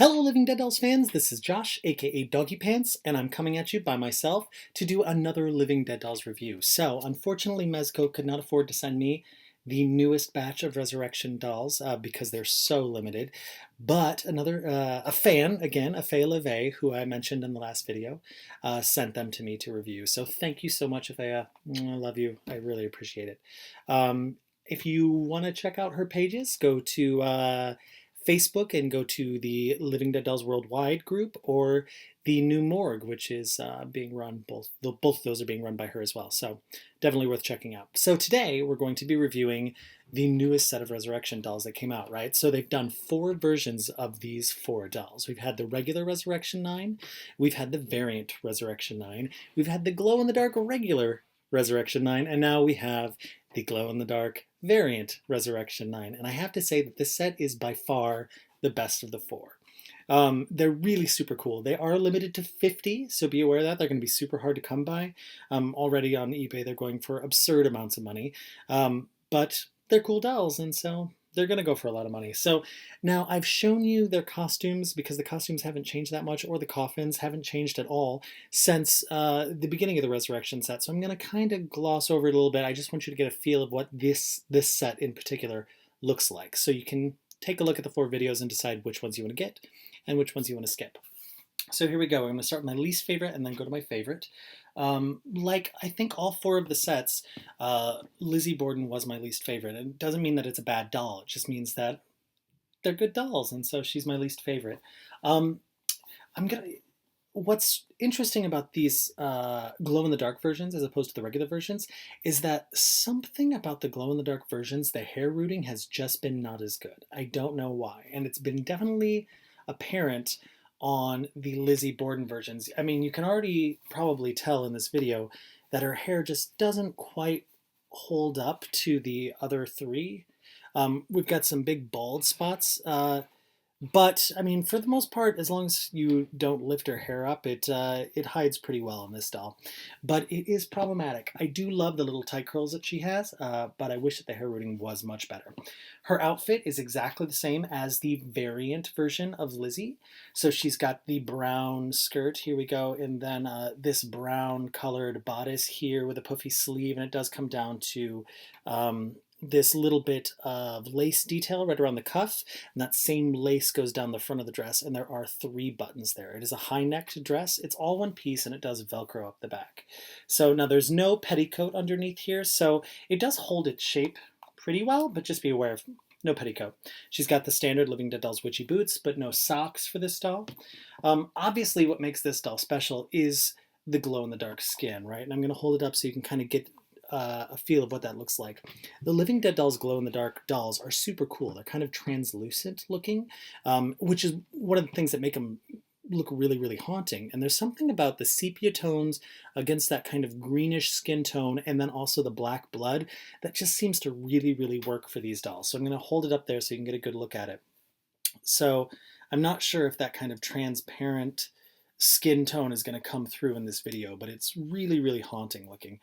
Hello Living Dead Dolls fans, this is Josh, aka Doggiepants, and I'm coming at you by myself to do another Living Dead Dolls review. So, unfortunately Mezco could not afford to send me the newest batch of Resurrection dolls because they're so limited, but a fan, again, a Afea Leve, who I mentioned in the last video, sent them to me to review. So thank you so much, Afea. I love you. I really appreciate it. If you want to check out her pages, go to Facebook and go to the Living Dead Dolls Worldwide group or the New Morgue, which is being run, both of those are being run by her as well. So definitely worth checking out. So today we're going to be reviewing the newest set of Resurrection dolls that came out, right? So they've done 4 versions of these 4 dolls. We've had the regular Resurrection 9, we've had the variant Resurrection 9, we've had the glow-in-the-dark regular Resurrection 9, and now we have the glow-in-the-dark variant Resurrection 9. And I have to say that this set is by far the best of the 4. They're really super cool. They are limited to 50, so be aware of that. They're going to be super hard to come by. Already on eBay, they're going for absurd amounts of money. But they're cool dolls, and so they're going to go for a lot of money. So now I've shown you their costumes because the costumes haven't changed that much, or the coffins haven't changed at all since the beginning of the Resurrection set. So I'm going to kind of gloss over it a little bit. I just want you to get a feel of what this set in particular looks like. So you can take a look at the 4 videos and decide which ones you want to get and which ones you want to skip. So here we go. I'm going to start with my least favorite and then go to my favorite. Like I think all 4 of the sets, Lizzie Borden was my least favorite. It doesn't mean that it's a bad doll. It just means that they're good dolls, and so she's my least favorite. What's interesting about these glow-in-the-dark versions as opposed to the regular versions is that something about the glow-in-the-dark versions, the hair rooting has just been not as good. I don't know why, and it's been definitely apparent on the Lizzie Borden versions. I mean, you can already probably tell in this video that her hair just doesn't quite hold up to the other 3. We've got some big bald spots, but I mean, for the most part, as long as you don't lift her hair up, it hides pretty well in this doll. But it is problematic. I do love the little tight curls that she has, but I wish that the hair rooting was much better. Her outfit is exactly the same as the variant version of Lizzie. So she's got the brown skirt, here we go, and then this brown colored bodice here with a puffy sleeve, and it does come down to this little bit of lace detail right around the cuff, and that same lace goes down the front of the dress, and there are 3 buttons there. It is a high-necked dress. It's all one piece, and it does Velcro up the back. So now there's no petticoat underneath here, so it does hold its shape pretty well, but just be aware of no petticoat. She's got the standard Living Dead Dolls witchy boots, but no socks for this doll. Obviously, what makes this doll special is the glow-in-the-dark skin, right? And I'm going to hold it up so you can kind of get a feel of what that looks like. The Living Dead Dolls glow-in-the-dark dolls are super cool. They're kind of translucent looking, which is one of the things that make them look really, really haunting. And there's something about the sepia tones against that kind of greenish skin tone and then also the black blood that just seems to really, really work for these dolls. So I'm going to hold it up there so you can get a good look at it. So I'm not sure if that kind of transparent skin tone is going to come through in this video, but it's really, really haunting looking.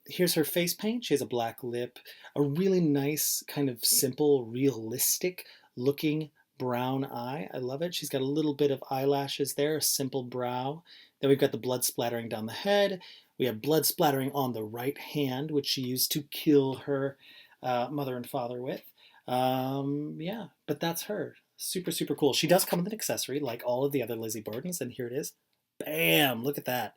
Here's her face paint. She has a black lip, a really nice, kind of simple, realistic looking brown eye. I love it. She's got a little bit of eyelashes there, a simple brow. Then we've got the blood splattering down the head. We have blood splattering on the right hand, which she used to kill her mother and father with. Yeah, but that's her. Super, super cool. She does come with an accessory like all of the other Lizzie Bordens, and here it is. Bam! Look at that.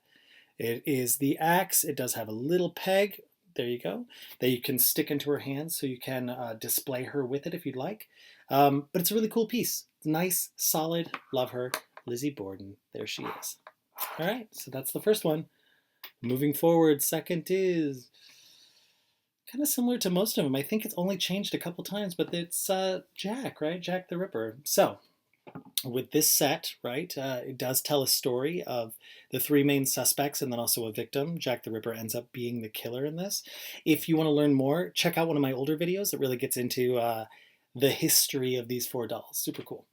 It is the axe. It does have a little peg, there you go, that you can stick into her hand so you can display her with it if you'd like. But it's a really cool piece. Nice, solid, love her. Lizzie Borden, there she is. All right, so that's the first one. Moving forward, second is kind of similar to most of them. I think it's only changed a couple times, but it's Jack, right? Jack the Ripper. So with this set, right, it does tell a story of the 3 main suspects and then also a victim. Jack the Ripper ends up being the killer in this. If you want to learn more, check out one of my older videos that really gets into the history of these 4 dolls. Super cool.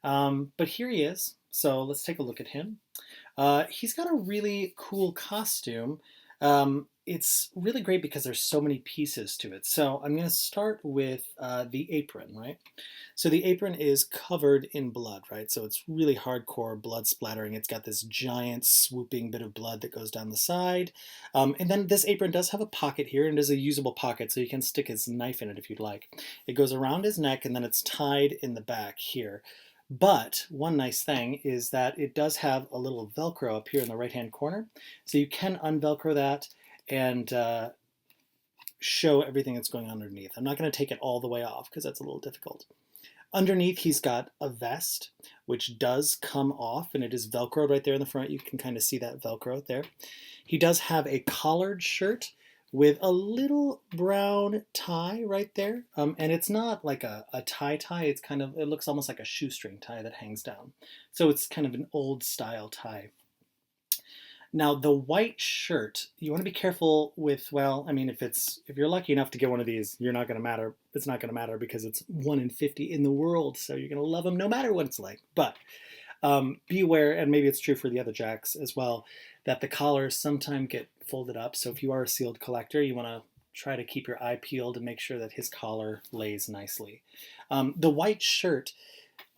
But here he is. So let's take a look at him. He's got a really cool costume. it's really great because there's so many pieces to it. So I'm going to start with the apron, right? So the apron is covered in blood, right? So it's really hardcore blood splattering. It's got this giant swooping bit of blood that goes down the side. And then this apron does have a pocket here, and it is a usable pocket, so you can stick his knife in it if you'd like. It goes around his neck, and then it's tied in the back here. But one nice thing is that it does have a little Velcro up here in the right-hand corner. So you can unvelcro that and show everything that's going on underneath. I'm not going to take it all the way off because that's a little difficult. Underneath, he's got a vest, which does come off, and it is Velcroed right there in the front. You can kind of see that Velcro there. He does have a collared shirt with a little brown tie right there. And it's not like a tie, it's kind of, it looks almost like a shoestring tie that hangs down. So it's kind of an old style tie. Now the white shirt, you want to be careful with, well, I mean, if you're lucky enough to get one of these, it's not going to matter because it's 1 in 50 in the world. So you're going to love them no matter what it's like. But be aware, and maybe it's true for the other jacks as well, that the collars sometimes get folded up. So if you are a sealed collector, you want to try to keep your eye peeled and make sure that his collar lays nicely. The white shirt,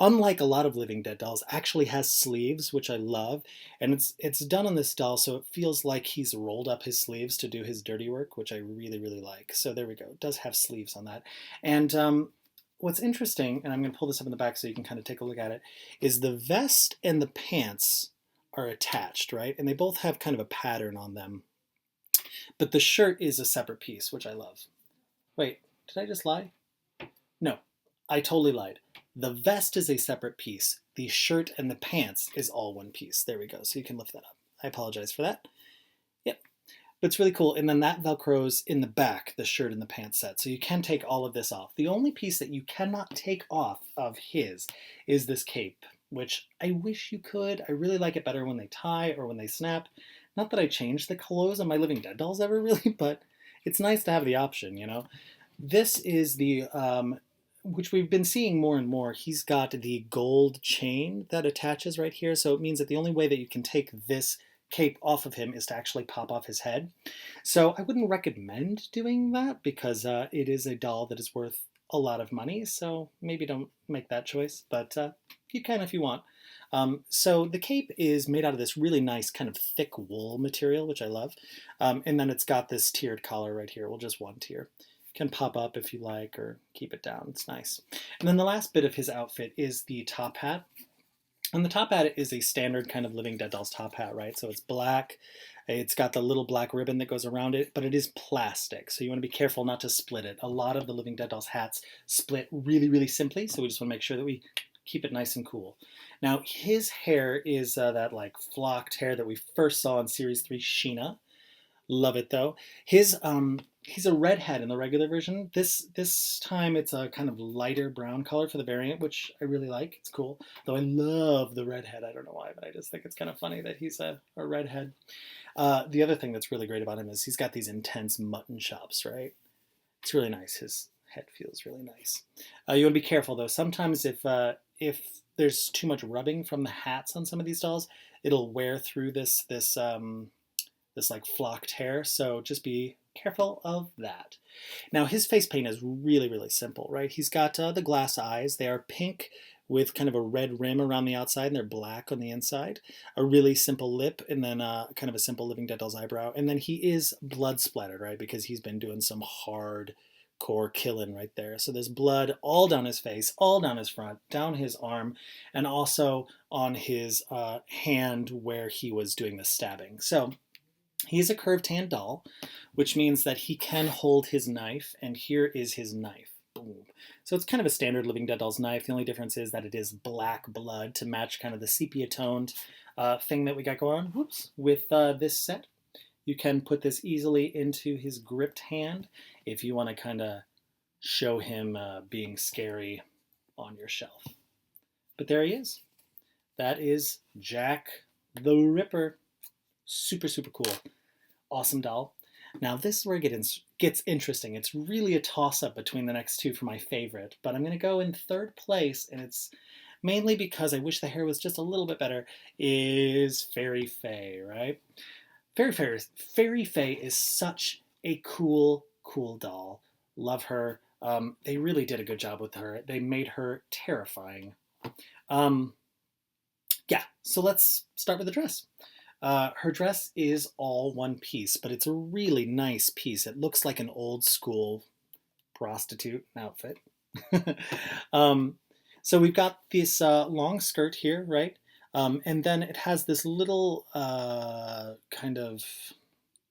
unlike a lot of Living Dead dolls, actually has sleeves, which I love. And it's done on this doll, so it feels like he's rolled up his sleeves to do his dirty work, which I really, really like. So there we go. It does have sleeves on that. And what's interesting, and I'm going to pull this up in the back so you can kind of take a look at it, is the vest and the pants are attached, right? And they both have kind of a pattern on them. But the shirt is a separate piece, which I love. Wait, did I just lie? No, I totally lied. The vest is a separate piece. The shirt and the pants is all one piece. There we go. So you can lift that up. I apologize for that. Yep. But it's really cool. And then that Velcro's in the back, the shirt and the pants set. So you can take all of this off. The only piece that you cannot take off of his is this cape, which I wish you could. I really like it better when they tie or when they snap. Not that I change the clothes on my Living Dead dolls ever, really, but it's nice to have the option, you know? This is the, which we've been seeing more and more. He's got the gold chain that attaches right here, so it means that the only way that you can take this cape off of him is to actually pop off his head. So I wouldn't recommend doing that because it is a doll that is worth a lot of money, so maybe don't make that choice, but you can if you want. So the cape is made out of this really nice kind of thick wool material, which I love. And then it's got this tiered collar right here. Well, just one tier. Can pop up if you like or keep it down. It's nice. And then the last bit of his outfit is the top hat. And the top hat is a standard kind of Living Dead Dolls top hat, right? So it's black. It's got the little black ribbon that goes around it, but it is plastic. So you want to be careful not to split it. A lot of the Living Dead Dolls hats split really, really simply. So we just want to make sure that we keep it nice and cool. Now, his hair is that like flocked hair that we first saw in Series 3 Sheena. Love it though. He's a redhead in the regular version. This time it's a kind of lighter brown color for the variant, which I really like. It's cool. Though I love the redhead. I don't know why, but I just think it's kind of funny that he's a redhead. The other thing that's really great about him is he's got these intense mutton chops, right? It's really nice. His head feels really nice. You want to be careful though. Sometimes if there's too much rubbing from the hats on some of these dolls, it'll wear through this like flocked hair. So just be careful of that. Now his face paint is really, really simple, right? He's got the glass eyes. They are pink with kind of a red rim around the outside, and they're black on the inside. A really simple lip, and then kind of a simple Living Dead Doll's eyebrow. And then he is blood splattered, right? Because he's been doing some hardcore killing right there. So there's blood all down his face, all down his front, down his arm, and also on his hand where he was doing the stabbing. So he's a curved hand doll, which means that he can hold his knife, and here is his knife. Boom. So it's kind of a standard Living Dead Doll's knife. The only difference is that it is black blood to match kind of the sepia-toned thing that we got going on. Whoops. With this set, you can put this easily into his gripped hand if you want to kind of show him being scary on your shelf. But there he is. That is Jack the Ripper. Super, super cool. Awesome doll. Now this is where it gets interesting. It's really a toss-up between the next two for my favorite, but I'm going to go in third place, and it's mainly because I wish the hair was just a little bit better, is Fairy Faye, right? Fairy Faye is such a cool, cool doll. Love her. They really did a good job with her. They made her terrifying. Um, yeah, so let's start with the dress. Her dress is all one piece, but it's a really nice piece. It looks like an old school prostitute outfit. um, so we've got this long skirt here, right? And then it has this little kind of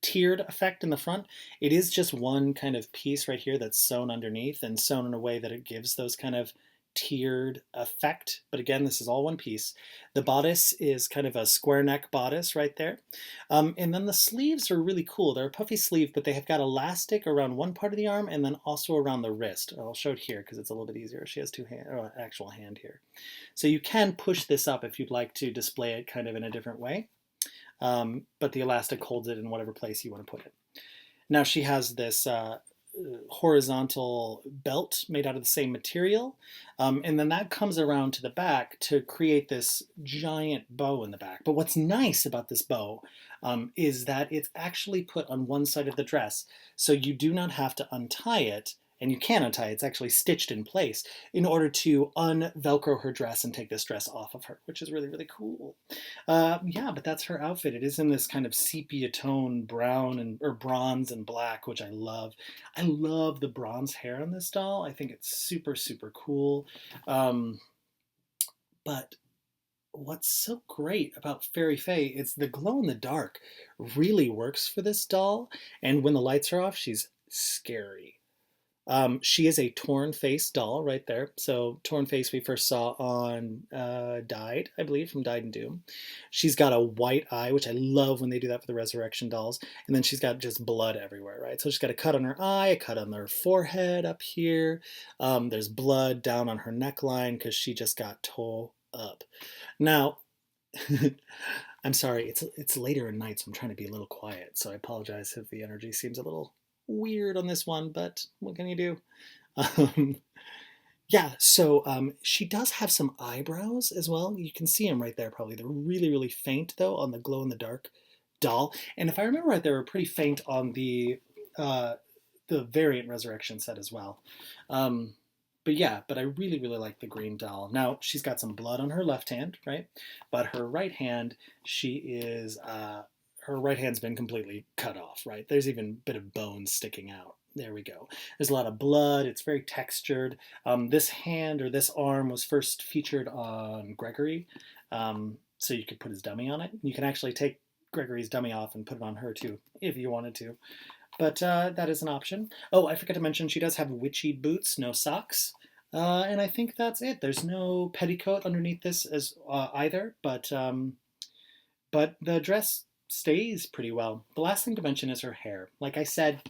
tiered effect in the front. It is just one kind of piece right here that's sewn underneath and sewn in a way that it gives those kind of tiered effect. But again, this is all one piece. The bodice is kind of a square neck bodice right there. And then the sleeves are really cool. They're a puffy sleeve, but they have got elastic around one part of the arm and then also around the wrist. I'll show it here because it's a little bit easier. She has actual hand here. So you can push this up if you'd like to display it kind of in a different way. But the elastic holds it in whatever place you want to put it. Now she has this horizontal belt made out of the same material, and then that comes around to the back to create this giant bow in the back. But what's nice about this bow is that it's actually put on one side of the dress, so you do not have to untie it, and you can untie it. It's actually stitched in place in order to un-Velcro her dress and take this dress off of her, which is really, really cool. Yeah, but that's her outfit. It is in this kind of sepia tone brown or bronze and black, which I love. I love the bronze hair on this doll. I think it's super, super cool. But what's so great about Fairy Faye is the glow in the dark really works for this doll. And when the lights are off, she's scary. She is a torn face doll right there. So torn face we first saw on Died, I believe, from Died and Doom. She's got a white eye, which I love when they do that for the Resurrection dolls. And then she's got just blood everywhere, right? So she's got a cut on her eye, a cut on her forehead up here. There's blood down on her neckline because she just got tore up. Now, I'm sorry, it's later at night, so I'm trying to be a little quiet. So I apologize if the energy seems a little weird on this one, but what can you do? Yeah, so she does have some eyebrows as well. You can see them right there probably. They're really, really faint though on the glow-in-the-dark doll. And if I remember right, they were pretty faint on the variant Resurrection set as well. But yeah, but I really, really like the green doll. Now, she's got some blood on her left hand, right? But her right hand, her right hand's been completely cut off, right? There's even a bit of bone sticking out. There we go. There's a lot of blood. It's very textured. This hand or this arm was first featured on Gregory, so you could put his dummy on it. You can actually take Gregory's dummy off and put it on her too, if you wanted to. But that is an option. Oh, I forgot to mention she does have witchy boots, no socks. And I think that's it. There's no petticoat underneath this as either, but the dress stays pretty well. The last thing to mention is her hair. Like I said,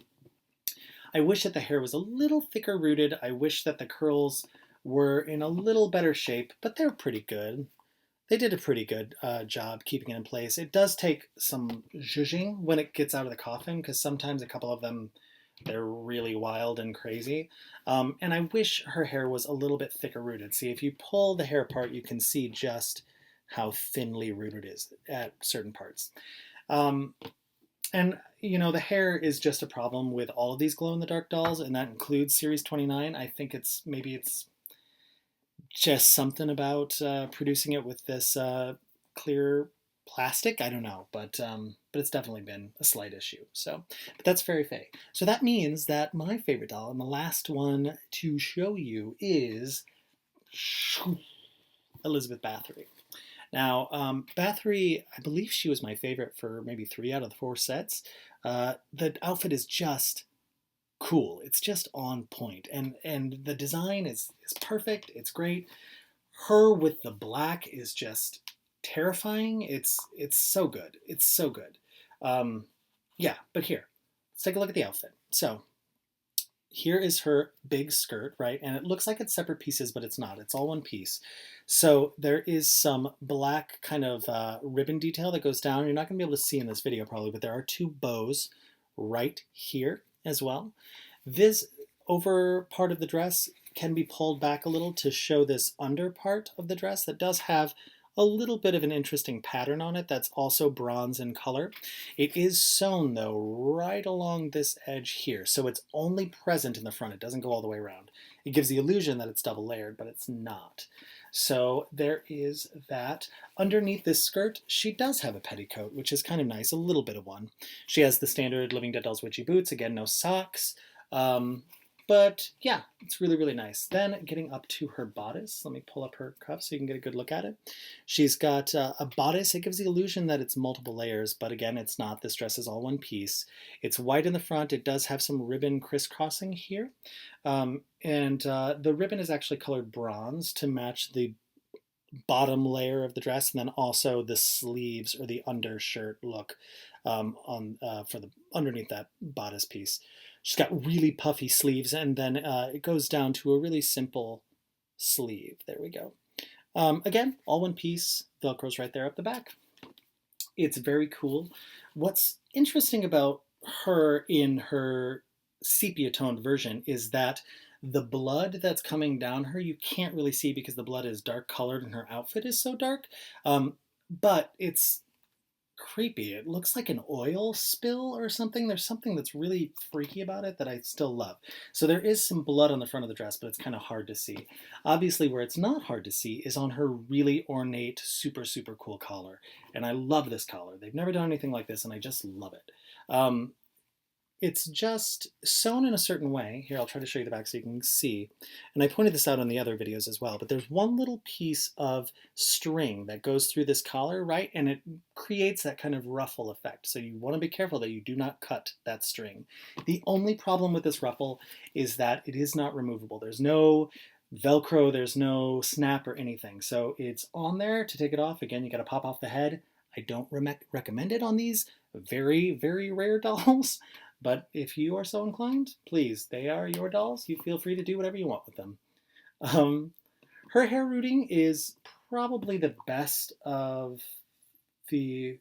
I wish that the hair was a little thicker rooted. I wish that the curls were in a little better shape, but they're pretty good. They did a pretty good job keeping it in place. It does take some zhuzhing when it gets out of the coffin, because sometimes a couple of them, they're really wild and crazy. And I wish her hair was a little bit thicker rooted. See, if you pull the hair apart, you can see just how thinly rooted it is at certain parts. And, you know, the hair is just a problem with all of these glow-in-the-dark dolls, and that includes Series 29. I think it's just something about producing it with this clear plastic. I don't know, but it's definitely been a slight issue. So, but that's Fairy Faye. So that means that my favorite doll, and the last one to show you, is Elizabeth Bathory. Now, Bathory, I believe she was my favorite for maybe 3 out of the 4 sets. The outfit is just cool. It's just on point, and the design is perfect. It's great. Her with the black is just terrifying. It's so good. It's so good. Yeah, but here, let's take a look at the outfit. So here is her big skirt, right? And it looks like it's separate pieces, but it's not. It's all one piece. So there is some black kind of ribbon detail that goes down. You're not going to be able to see in this video probably, but there are 2 bows right here as well. This over part of the dress can be pulled back a little to show this under part of the dress that does have a little bit of an interesting pattern on it that's also bronze in color. It is sewn though right along this edge here, so it's only present in the front. It doesn't go all the way around. It gives the illusion that it's double layered, but it's not. So there is that. Underneath this skirt, she does have a petticoat, which is kind of nice, a little bit of one. She has the standard Living Dead Dolls witchy boots, again, no socks. But yeah, it's really, really nice. Then getting up to her bodice, let me pull up her cuff so you can get a good look at it. She's got a bodice. It gives the illusion that it's multiple layers, but again, it's not. This dress is all one piece. It's white in the front. It does have some ribbon crisscrossing here. The ribbon is actually colored bronze to match the bottom layer of the dress, and then also the sleeves or the undershirt look for the underneath that bodice piece. She's got really puffy sleeves, and then it goes down to a really simple sleeve. There we go. Again, all one piece. Velcro's right there up the back. It's very cool. What's interesting about her in her sepia-toned version is that the blood that's coming down her, you can't really see because the blood is dark colored and her outfit is so dark. But it's creepy. It looks like an oil spill or something. There's something that's really freaky about it that I still love. So there is some blood on the front of the dress, but it's kind of hard to see. Obviously, where it's not hard to see is on her really ornate, super, super cool collar. And I love this collar. They've never done anything like this, and I just love it. It's just sewn in a certain way. Here, I'll try to show you the back so you can see. And I pointed this out on the other videos as well, but there's one little piece of string that goes through this collar, right? And it creates that kind of ruffle effect. So you want to be careful that you do not cut that string. The only problem with this ruffle is that it is not removable. There's no Velcro, there's no snap or anything. So it's on there. To take it off, again, you got to pop off the head. I don't recommend it on these very, very rare dolls. But if you are so inclined, please, they are your dolls. You feel free to do whatever you want with them. Her hair rooting is probably the best of the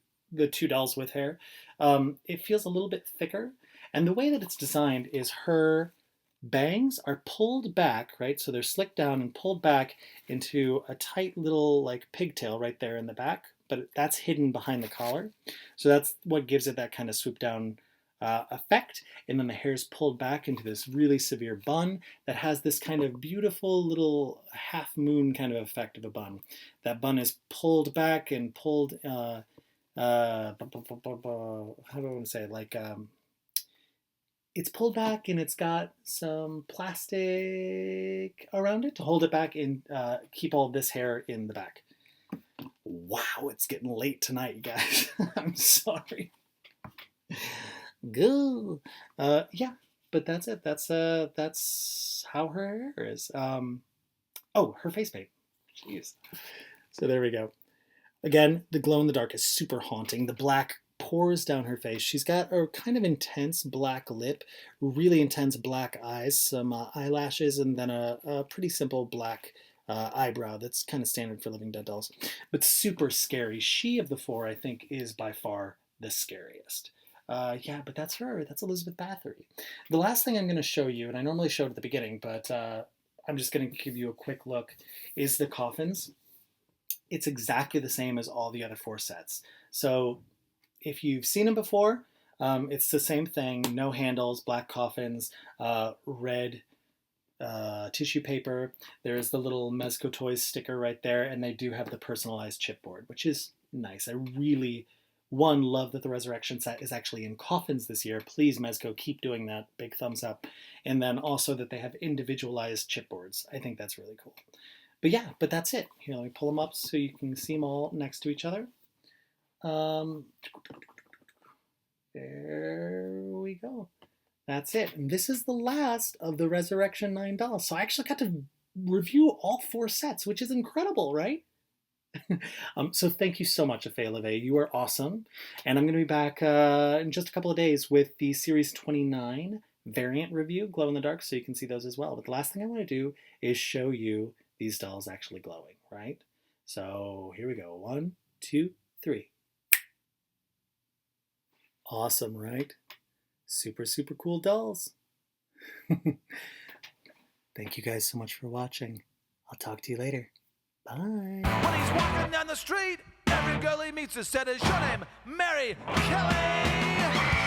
two dolls with hair. It feels a little bit thicker. And the way that it's designed is her bangs are pulled back, right? So they're slicked down and pulled back into a tight little like pigtail right there in the back, but that's hidden behind the collar. So that's what gives it that kind of swoop down effect. And then the hair is pulled back into this really severe bun that has this kind of beautiful little half moon kind of effect of a bun. That bun is pulled back and pulled, how do I want to say it? Like, it's pulled back and it's got some plastic around it to hold it back and keep all this hair in the back. Wow, it's getting late tonight, you guys. I'm sorry. Go. Yeah, but that's it. That's how her hair is. Oh, her face paint. Jeez. So there we go. Again, the glow in the dark is super haunting. The black pours down her face. She's got a kind of intense black lip, really intense black eyes, some eyelashes, and then a pretty simple black eyebrow that's kind of standard for Living Dead dolls, but super scary. She of the four, I think, is by far the scariest. Yeah, but that's her. That's Elizabeth Bathory. The last thing I'm going to show you, and I normally show it at the beginning, but I'm just going to give you a quick look, is the coffins. It's exactly the same as all the other four sets. So if you've seen them before, it's the same thing. No handles, black coffins, red tissue paper. There's the little Mezco Toys sticker right there, and they do have the personalized chipboard, which is nice. I really love that the Resurrection set is actually in coffins this year. Please, Mezco, keep doing that. Big thumbs up. And then also that they have individualized chipboards. I think that's really cool. But yeah, but that's it. Here, let me pull them up so you can see them all next to each other. There we go. That's it. And this is the last of the Resurrection 9 dolls. So I actually got to review all four sets, which is incredible, right? So thank you so much, Afei LeVay. You are awesome. And I'm going to be back in just a couple of days with the Series 29 variant review, Glow in the Dark, so you can see those as well. But the last thing I want to do is show you these dolls actually glowing, right? So here we go. 1, 2, 3. Awesome, right? Super, super cool dolls. Thank you guys so much for watching. I'll talk to you later. Bye. When he's walking down the street, every girl he meets is said is your name, Mary Kelly.